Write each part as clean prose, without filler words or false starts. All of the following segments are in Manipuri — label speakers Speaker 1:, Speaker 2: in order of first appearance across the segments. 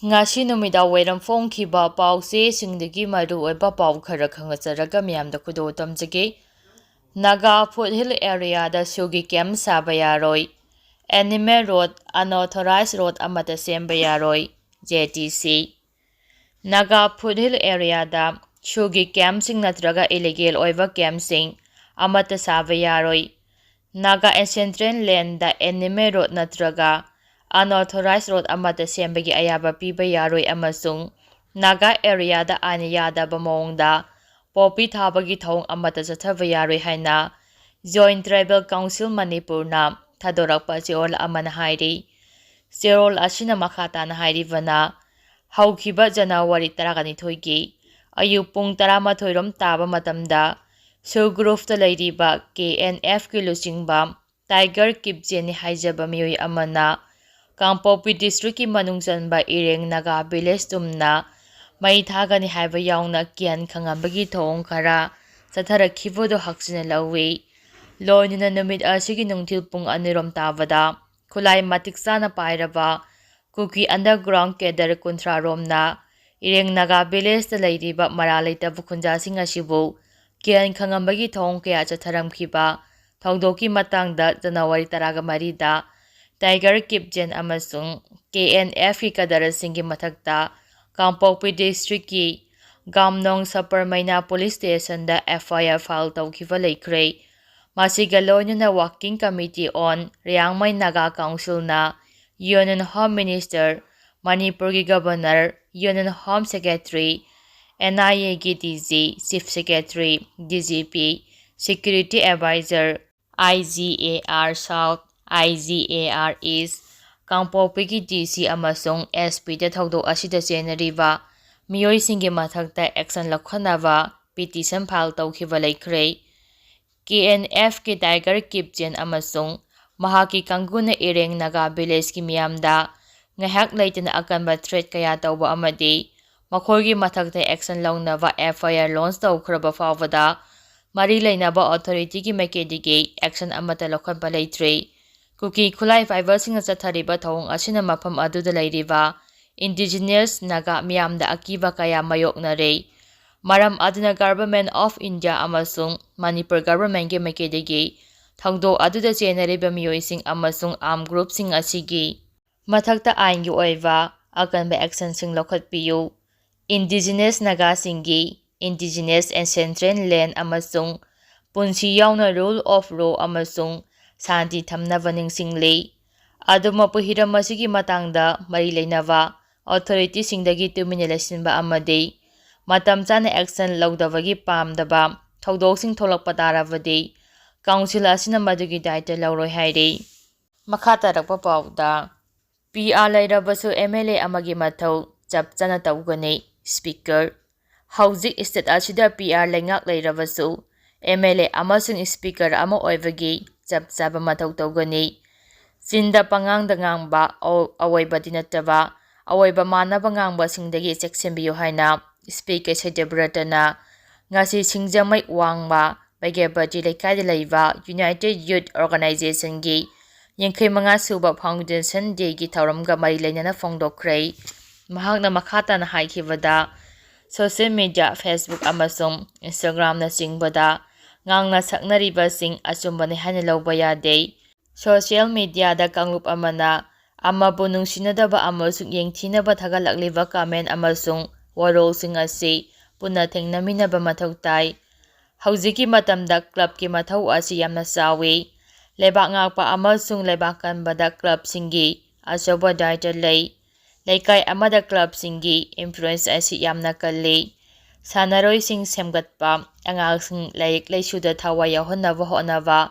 Speaker 1: Ngasi numida wairam phongkhiba pausesingdagi maruoiba pau khara khangacharaga miyamda khudo tamjage. Naga foothill area da sugi camp saba yaroi. Anime road unauthorized road amata semba yaroi. JTC. Naga foothill area da sugi camp sing natraga illegal oiva camp sing amata saba yaroi. Naga Central Land da Anime Road natraga unauthorized road amata sembagi ayaba piba yaroi amasung Naga area da ani yadaba mawngda popi thabagi thong amata chathaba yaroi haina Joint Tribal Council Manipur na thadorakpa cheol amana hairi Serol asina makhata na hairi vana haukiba January 12 gi ayu pung 12 rom taba matamda Sugrufta Lairiba KNF ki Luchingba Tiger Kipjeni Haijaba Miyoi Amana Kangpopi District ki Manungsanba Ireng Naga Village Tumna Mai Thagani Haiba Yauna Kian Khangambagi Thong Khara Sathara Khivodo Haksina Lawi Loinina Numid Asigi Nungtil Pung Anirom Tavada Kulai Matiksana Pairaba Kuki Underground Kedar Kuntra Romna Ireng Naga Village ta Lairiba Maralaita Bukunjasing Asibu Kian khangambagi thong kaya chatharamkhiba thongdoki matangda January 13 da Tiger Kipjen amasung KNF ki kadarasinggi mathakta Kangpokpi District ki Gamnong Saparmaina Police Station da FIR file tawkhiba leikhrei masiga loinuna Working Committee on Riangmai Naga Council na Union Home Minister Manipur ki Governor Union Home Secretary NIA ki DG, Chief Secretary, DGP, Security Advisor, IGAR South, IGAR East, Kangpopi ki DC amasung SP da thawdok asida chenariba miyoisinggi mathakta action lakhanaba petition file tawkhiba leikhrei KNF ki Tiger Kipjen amasung mahaki kanguna Ireng Naga Village ki miyamda ngahak leitana akanba threat kaya tawba amadi Makhogi mathakta action launaba FIR launch tawkhraba fawada mari lainaba authority ki maikedige action amata lokhanpa leitre Kuki khulai fiber singa chathariba thong asina mafam aduda leiriba indigenous naga miyamda akiba kaya mayoknare maram aduna Government of India amasung Manipur government ki maikedige thangdo aduda chenariba miyoising amasung armed group sing asigi mathakta ain gi oiva akanba action sing lokhatpiyu Indigenous Naga Singi, Indigenous and Central Land amasung punsi yauna rule of law amasung santi thamnaba ningsinglei aduma puhiram masigi matangda mari leinaba authority singdagi tumina lesinba amade matam chana action lawdabagi pamdaba thawdoksing tholakpa tarabadi council asina madugi daita lawroi haire makhata rakpa pawda PR leirabasu MLA amagi mathou chap chana tawgani Speaker Hauzik State asida PR lengak leirabasu MLA amasung Speaker ama oivagi chap chaba mathau tawgani Sinda pangangda ngangba awoiba dinataba awoiba manaba ngangba singdagi cheksembiyo haina Speaker Sedebratana ngasi singjamai wangba Bagabati Lekadi Leiva United Youth Organization gi Yengkai Manga Suba Foundation Day gi Tauramga Mari Lainana Fongdokhrei Mahakna makhata na haikibada social media Facebook amasung Instagram na singbada ngangna saknariba sing achumbani hana lawba yade social media da kanglup amana amabu nungsinadaba amasung yengthinaba thagalakliba comment amasung warol sing asi punna thengnaminaba mathau tai haujiki matamda club ki mathau asi yamna sawi lebak ngakpa amasung lebak kanbada club singi achoba daita lei Laikai amada club singi influence asi yamna kalli sanaroi sing semgatpa angal sing laik laisuda thawa yahonnaba honaba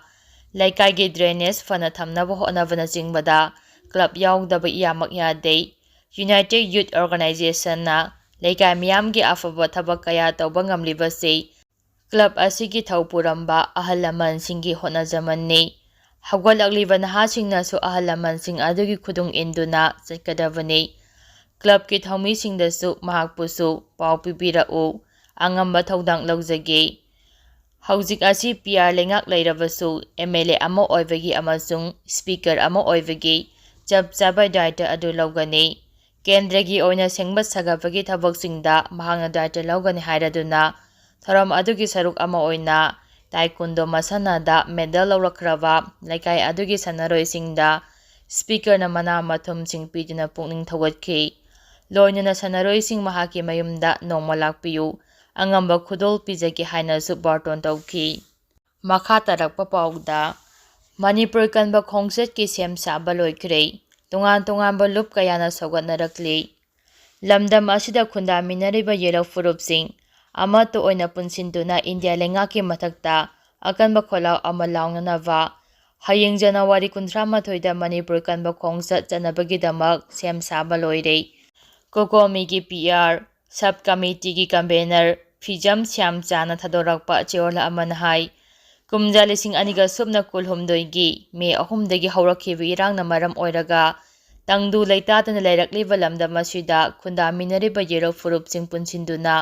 Speaker 1: laikai gi drainage fana thamnaba honaba na jingbada club yaudaba yamak yade United Youth Organization na laikai miyam gi afaba thabak kaya tawba ngamlibase club asigi thawpuramba ahalaman singi honajamanni hawgalagliba nahasingna su ahalaman sing adugi khudung induna chakadabani Club ki thami singdasu mahakpusu pau pibirau angamba thodang lawjage Hauzik asi PR lengak leirabasu MLA ama oivagi amasung speaker ama oivagi chap chaba daita adu lawgani ꯀꯦꯟꯗ꯭ꯔꯒꯤ ꯑꯣꯏꯅ ꯁꯦꯡꯕ ꯁꯥꯒꯠꯄꯒꯤ ꯊꯕꯛꯁꯤꯡꯗ ꯃꯍꯥꯛꯅ ꯗꯥꯏꯇ ꯂꯧꯒꯅꯤ ꯍꯥꯏꯔꯗꯨꯅ ꯊꯧꯔꯝ ꯑꯗꯨꯒꯤ ꯁꯔꯨꯛ ꯑꯃ ꯑꯣꯏꯅ ꯇꯥꯏꯀꯨꯟꯗꯣ ꯃꯁꯥꯟꯅꯗ ꯃꯦꯗꯜ ꯂꯧꯔꯛꯈ꯭ꯔꯕ ꯂꯩꯀꯥꯏ ꯑꯗꯨꯒꯤ ꯁꯥꯟꯅꯔꯣꯏꯁꯤꯡꯗ ꯁ꯭ꯄꯤꯀꯔꯅ ꯃꯅꯥ ꯃꯊꯨꯝꯁꯤꯡ ꯄꯤꯗꯨꯅ ꯄꯨꯛꯅꯤꯡ ꯊꯧꯒꯠꯈꯤ꯫ ꯂꯣꯏꯅꯅ ꯁꯥꯟꯅꯔꯣꯏꯁꯤꯡ ꯃꯍꯥꯛꯀꯤ ꯃꯌꯨꯝꯗ ꯅꯣꯡꯃ ꯂꯥꯛꯄꯤꯌꯨ, ꯑꯉꯝꯕ ꯈꯨꯗꯣꯜ ꯄꯤꯖꯒꯦ ꯍꯥꯏꯅꯁꯨ ꯕꯥꯔꯇꯣꯟ ꯇꯧꯈꯤ꯫ ꯃꯈꯥ ꯇꯥꯔꯛꯄ ꯄꯥꯎꯗ ꯃꯅꯤꯄꯨꯔ ꯀꯟꯕ ꯈꯣꯡꯆꯠꯀꯤ ꯁꯦꯝ ꯁꯥꯕ ꯂꯣꯏꯈ꯭ꯔꯦ꯫ ꯇꯣꯉꯥꯟ ꯇꯣꯉꯥꯟꯕ ꯂꯨꯞ ꯀꯌꯥꯅ ꯁꯧꯒꯠꯅꯔꯛꯂꯤ꯫ ꯂꯝꯗꯝ ꯑꯁꯤꯗ ꯈꯨꯟꯗꯥꯃꯤꯟꯅꯔꯤꯕ ꯌꯦꯔꯛ ꯐꯨꯔꯨꯞꯁꯤꯡ ꯑꯃꯠꯇ ꯑꯣꯏꯅ ꯄꯨꯟꯁꯤꯟꯗꯨꯅ ꯏꯟꯗꯤꯌꯥ ꯂꯩꯉꯥꯛꯀꯤ ꯃꯊꯛꯇ ꯑꯀꯟꯕ ꯈꯣꯜꯂꯥꯎ ꯑꯃ ꯂꯥꯎꯅꯅꯕ ꯍꯌꯦꯡ ꯖꯅꯨꯋꯥꯔꯤ 23ꯗ ꯃꯅꯤꯄꯨꯔ ꯀꯟꯕ ꯈꯣꯡꯆꯠ ꯆꯠꯅꯕꯒꯤꯗꯃꯛ ꯁꯦꯝ ꯁꯥꯕ ꯂꯣꯏꯔꯦ꯫ ꯀꯣꯀꯣꯃꯤꯒꯤ ꯄꯤ.ꯑꯥꯔ. ꯁꯕ ꯀꯃꯤꯇꯤꯒꯤ ꯀꯟꯚꯦꯅꯔ ꯐꯤꯖꯝ ꯁ꯭ꯌꯥꯝꯆꯥꯅ ꯊꯥꯗꯣꯔꯛꯄ ꯆꯦꯔꯣꯜ ꯑꯃꯅ ꯍꯥꯏ ꯀꯨꯝꯖꯥ 2019ꯒꯤ ꯃꯦ 3ꯗꯒꯤ ꯍꯧꯔꯛꯈꯤꯕ ꯏꯔꯥꯡꯅ ꯃꯔꯝ ꯑꯣꯏꯔꯒ ꯇꯪꯗꯨ ꯂꯩꯇꯥꯗꯅ ꯂꯩꯔꯛꯂꯤꯕ ꯂꯝꯗꯝ ꯑꯁꯤꯗ ꯈꯨꯟꯗꯥꯃꯤꯟꯅꯔꯤꯕ ꯌꯦꯔꯛ ꯐꯨꯔꯨꯞꯁꯤꯡ ꯄꯨꯟꯁꯤꯟꯗꯨꯅ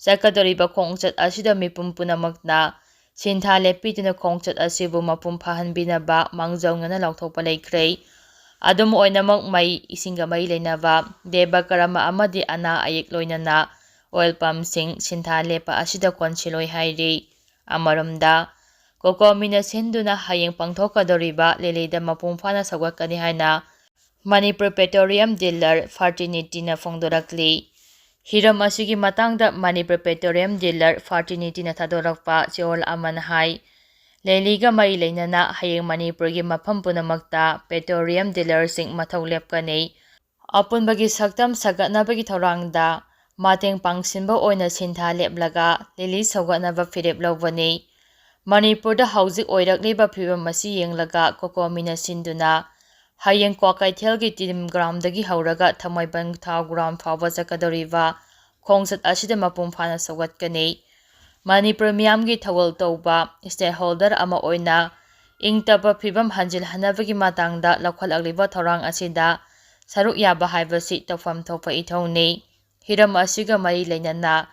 Speaker 1: ꯆꯠꯀꯗꯧꯔꯤꯕ ꯈꯣꯡꯆꯠ ꯑꯁꯤꯗ ꯃꯤꯄꯨꯝ ꯄꯨꯝꯅꯃꯛꯅ ꯁꯤꯟꯊꯥ ꯂꯦꯞꯄꯤꯗꯨꯅ ꯈꯣꯡꯆꯠ ꯑꯁꯤꯕꯨ ꯃꯄꯨꯡ ꯐꯥꯍꯟꯕꯤꯅꯕ ꯃꯥꯡꯖꯧꯅꯅ ꯂꯥꯎꯊꯣꯛꯄ ꯂꯩꯈ꯭ꯔꯦ꯫ ꯑꯗꯨꯝ ꯑꯣꯏꯅꯃꯛ ꯃꯩ, ꯏꯁꯤꯡꯒ ꯃꯔꯤ ꯂꯩꯅꯕ ꯗꯦꯕ ꯀꯔꯃ ꯑꯃꯗꯤ ꯑꯅꯥ ꯑꯌꯦꯛ ꯂꯣꯏꯅꯅ ꯑꯣꯏꯜ ꯄꯝꯁꯤꯡ ꯁꯤꯟꯊꯥ ꯂꯦꯞꯄ ꯑꯁꯤꯗ ꯀꯣꯟꯁꯤꯜꯂꯣꯏ ꯍꯥꯏꯔꯤ꯫ ꯑꯃꯔꯣꯝꯗ ꯀꯣꯀꯣꯃꯤꯅ ꯁꯤꯟꯗꯨꯅ ꯍꯌꯦꯡ ꯄꯥꯡꯊꯣꯛꯀꯗꯧꯔꯤꯕ ꯂꯤꯂꯤꯗ ꯃꯄꯨꯡ ꯐꯥꯅ ꯁꯧꯒꯠꯀꯅꯤ ꯍꯥꯏꯅ ꯃꯅꯤꯄꯨꯔ ꯄꯦꯇ꯭ꯔꯣꯂꯤꯌꯝ ꯗꯤꯂꯔ ꯐ꯭ꯔꯥꯇꯔꯅꯤꯇꯤꯅ ꯐꯣꯡꯗꯣꯔꯛꯂꯤ꯫ ꯍꯤꯔꯝ ꯑꯁꯤꯒꯤ ꯃꯇꯥꯡꯗ ꯃꯅꯤꯄꯨꯔ ꯄꯦꯇ꯭ꯔꯣꯂꯤꯌꯝ ꯗꯤꯂꯔ ꯐ꯭ꯔꯥꯇꯔꯅꯤꯇꯤꯅ ꯊꯥꯗꯣꯔꯛꯄ ꯆꯦꯔꯣꯜ ꯑꯃꯅ ꯍꯥꯏ ꯂꯤꯂꯤꯒ ꯃꯔꯤ ꯂꯩꯅꯅ ꯍꯌꯦꯡ ꯃꯅꯤꯄꯨꯔꯒꯤ ꯃꯐꯝ ꯄꯨꯝꯅꯃꯛꯇ ꯄꯦꯇ꯭ꯔꯣꯂꯤꯌꯝ ꯗꯤꯂꯔꯁꯤꯡ ꯃꯊꯧ ꯂꯦꯞꯀꯅꯤ꯫ ꯑꯄꯨꯟꯕꯒꯤ ꯁꯛꯇꯝ ꯁꯥꯒꯠꯅꯕꯒꯤ ꯊꯧꯔꯥꯡꯗ ꯃꯇꯦꯡ ꯄꯥꯡꯁꯤꯟꯕ ꯑꯣꯏꯅ ꯁꯤꯟꯊꯥ ꯂꯦꯞꯂꯒ ꯂꯤꯂꯤ ꯁꯧꯒꯠꯅꯕ ꯐꯤꯔꯦꯞ ꯂꯧꯕꯅꯤ꯫ ꯃꯅꯤꯄꯨꯔꯗ ꯍꯧꯖꯤꯛ ꯑꯣꯏꯔꯛꯂꯤꯕ ꯐꯤꯚꯝ ꯑꯁꯤ ꯌꯦꯡꯂꯒ ꯀꯣꯀꯣꯃꯤꯅ ꯁꯤꯟꯗꯨꯅ ꯍꯌꯦꯡ ꯀ꯭ꯋꯥꯀꯩꯊꯦꯜꯒꯤ ꯇꯤꯗꯤꯝ ꯒ꯭ꯔꯥꯎꯟꯗꯒꯤ ꯍꯧꯔꯒ ꯊꯥꯡꯃꯩꯕꯟꯊꯥꯎ ꯒ꯭ꯔꯥꯎꯟ ꯐꯥꯎꯕ ꯆꯠꯀꯗꯧꯔꯤꯕ ꯈꯣꯡꯆꯠ ꯑꯁꯤꯗ ꯃꯄꯨꯡ ꯐꯥꯅ ꯁꯧꯒꯠꯀꯅꯤ꯫ ꯃꯅꯤꯄꯨꯔ ꯃꯤꯌꯥꯝꯒꯤ ꯊꯧꯒꯜ ꯇꯧꯕ ꯁ꯭ꯇꯦꯛꯍꯣꯜꯗꯔ ꯑꯃ ꯑꯣꯏꯅ ꯏꯪꯇꯞꯄ ꯐꯤꯚꯝ ꯍꯟꯖꯤꯜꯍꯟꯅꯕꯒꯤ ꯃꯇꯥꯡꯗ ꯂꯧꯈꯠꯂꯛꯂꯤꯕ ꯊꯧꯔꯥꯡ ꯑꯁꯤꯗ ꯁꯔꯨꯛ ꯌꯥꯕ ꯍꯥꯏꯕꯁꯤ ꯇꯧꯐꯝ ꯊꯣꯛꯄ ꯏꯊꯧꯅꯤ꯫ ꯍꯤꯔꯝ ꯑꯁꯤꯒ ꯃꯔꯤ ꯂꯩꯅꯅ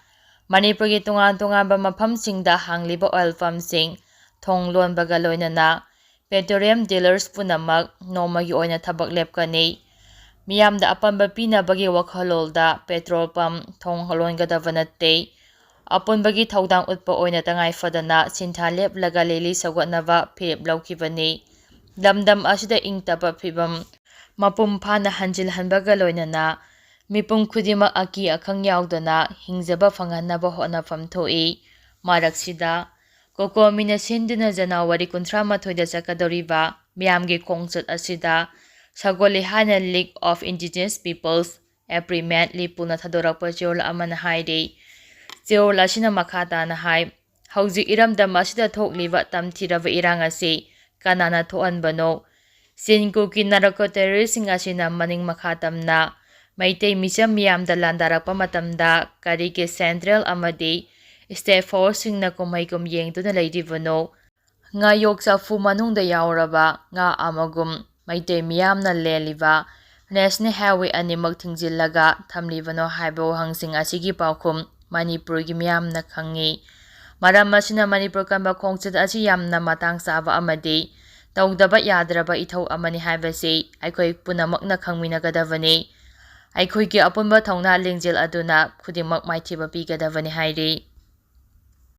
Speaker 1: ꯃꯅꯤꯄꯨꯔꯒꯤ ꯇꯣꯉꯥꯟ ꯇꯣꯉꯥꯟꯕ ꯃꯐꯝꯁꯤꯡꯗ ꯍꯥꯡꯂꯤꯕ ꯑꯣꯏꯜ ꯄꯝꯁꯤꯡ ꯊꯣꯡ ꯂꯣꯟꯕꯒ ꯂꯣꯏꯅꯅ ꯄꯦꯇ꯭ꯔꯣꯂꯤꯌꯝ ꯗꯤꯂꯔꯁ ꯄꯨꯝꯅꯃꯛ ꯅꯣꯡꯃꯒꯤ ꯑꯣꯏꯅ ꯊꯕꯛ ꯂꯦꯞꯀꯅꯤ꯫ ꯃꯤꯌꯥꯝꯗ ꯑꯄꯟꯕ ꯄꯤꯅꯕꯒꯤ ꯋꯥꯈꯜꯂꯣꯜꯗ ꯄꯦꯇ꯭ꯔꯣꯜ ꯄꯝ ꯊꯣꯡ ꯂꯣꯟꯒꯗꯕ ꯅꯠꯇꯦ꯫ ꯑꯄꯨꯟꯕꯒꯤ ꯊꯧꯗꯥꯡ ꯎꯠꯄ ꯑꯣꯏꯅ ꯇꯉꯥꯏꯐꯗꯅ ꯁꯤꯟꯊꯥ ꯂꯦꯞꯂꯒ ꯂꯤꯂꯤ ꯁꯧꯒꯠꯅꯕ ꯐꯤꯔꯦꯞ ꯂꯧꯈꯤꯕꯅꯤ꯫ ꯂꯝꯗꯝ ꯑꯁꯤꯗ ꯏꯪꯇꯞꯄ ꯐꯤꯚꯝ ꯃꯄꯨꯡ ꯐꯥꯅ ꯍꯟꯖꯤꯜꯍꯟꯕꯒ ꯂꯣꯏꯅꯅ ꯃꯤꯄꯨꯝ ꯈꯨꯗꯤꯡꯃꯛ ꯑꯀꯤ ꯑꯈꯪ ꯌꯥꯎꯗꯅ ꯍꯤꯡꯖꯕ ꯐꯪꯍꯟꯅꯕ ꯍꯣꯠꯅꯐꯝ ꯊꯣꯛꯏ꯫ ꯃꯔꯛꯁꯤꯗ ꯀꯣꯀꯣꯃꯤꯅ ꯁꯤꯟꯗꯨꯅ ꯖꯅꯨꯋꯥꯔꯤ 23ꯗ ꯆꯠꯀꯗꯧꯔꯤꯕ ꯃꯤꯌꯥꯝꯒꯤ ꯈꯣꯡꯆꯠ ꯑꯁꯤꯗ ꯁꯧꯒꯠꯂꯤ ꯍꯥꯏꯅ ꯂꯤꯒ ꯑꯣꯐ ꯏꯟꯗꯤꯖꯤꯅꯁ ꯄꯤꯄꯜꯁ ꯑꯦꯄ꯭ꯔꯤꯃꯦꯟꯠ ꯂꯤꯄꯨꯅ ꯊꯥꯗꯣꯔꯛꯄ ꯆꯦꯔꯣꯜ ꯑꯃꯅ ꯍꯥꯏꯔꯤ꯫ ꯆꯦꯔꯣꯜ ꯑꯁꯤꯅ ꯃꯈꯥ ꯇꯥꯅ ꯍꯥꯏ ꯍꯧꯖꯤꯛ ꯏꯔꯝꯗꯝ ꯑꯁꯤꯗ ꯊꯣꯛꯂꯤꯕ ꯇꯝꯊꯤꯔꯕ ꯏꯔꯥꯡ ꯑꯁꯤ ꯀꯅꯥꯅ ꯊꯣꯛꯍꯟꯕꯅꯣ? ꯆꯤꯟ-ꯀꯨꯀꯤ ꯅꯥꯔꯀꯣ ꯇꯦꯔꯣꯔꯤꯁꯁꯤꯡ ꯑꯁꯤꯅ ꯃꯅꯤꯡ ꯃꯈꯥ ꯇꯝꯅ ꯃꯩꯇꯩ ꯃꯤꯆꯝ ꯃꯤꯌꯥꯝꯗ ꯂꯥꯟꯗꯥꯔꯛꯄ ꯃꯇꯝꯗ ꯀꯔꯤꯒꯤ ꯁꯦꯟꯇ꯭ꯔꯦꯜ ꯑꯃꯗꯤ ꯁ꯭ꯇꯦꯠ ꯐꯣꯔꯁꯁꯤꯡꯅ ꯀꯨꯝꯍꯩ-ꯀꯨꯝ ꯌꯦꯡꯗꯨꯅ ꯂꯩꯔꯤꯕꯅꯣ? ꯉꯥꯌꯣꯛ ꯆꯐꯨ ꯃꯅꯨꯡꯗ ꯌꯥꯎꯔꯕ ꯉꯥ ꯑꯃꯒꯨꯝ ꯃꯩꯇꯩ ꯃꯤꯌꯥꯝꯅ ꯂꯦꯜꯂꯤꯕ ꯅꯦꯁꯅꯦꯜ ꯍꯥꯏꯋꯦ ꯑꯅꯤꯃꯛ ꯊꯤꯡꯖꯤꯜꯂꯒ ꯊꯝꯂꯤꯕꯅꯣ ꯍꯥꯏꯕ ꯋꯥꯍꯪꯁꯤꯡ ꯑꯁꯤꯒꯤ ꯄꯥꯎꯈꯨꯝ ꯃꯅꯤꯄꯨꯔꯒꯤ ꯃꯤꯌꯥꯝꯅ ꯈꯪꯏ꯫ ꯃꯔꯝ ꯑꯁꯤꯅ ꯃꯅꯤꯄꯨꯔ ꯀꯟꯕ ꯈꯣꯡꯆꯠ ꯑꯁꯤ ꯌꯥꯝꯅ ꯃꯇꯥꯡ ꯆꯥꯕ ꯑꯃꯗꯤ ꯇꯧꯗꯕ ꯌꯥꯗ꯭ꯔꯕ ꯏꯊꯧ ꯑꯃꯅꯤ ꯍꯥꯏꯕꯁꯤ ꯑꯩꯈꯣꯏ ꯄꯨꯝꯅꯃꯛꯅ ꯈꯪꯃꯤꯟꯅꯒꯗꯕꯅꯤ꯫ ꯑꯩꯈꯣꯏꯒꯤ ꯑꯄꯨꯟꯕ ꯊꯧꯅꯥ ꯂꯤꯡꯖꯦꯜ ꯑꯗꯨꯅ ꯈꯨꯗꯤꯡꯃꯛ ꯃꯥꯏꯊꯤꯕ ꯄꯤꯒꯗꯕꯅꯤ ꯍꯥꯏꯔꯤ꯫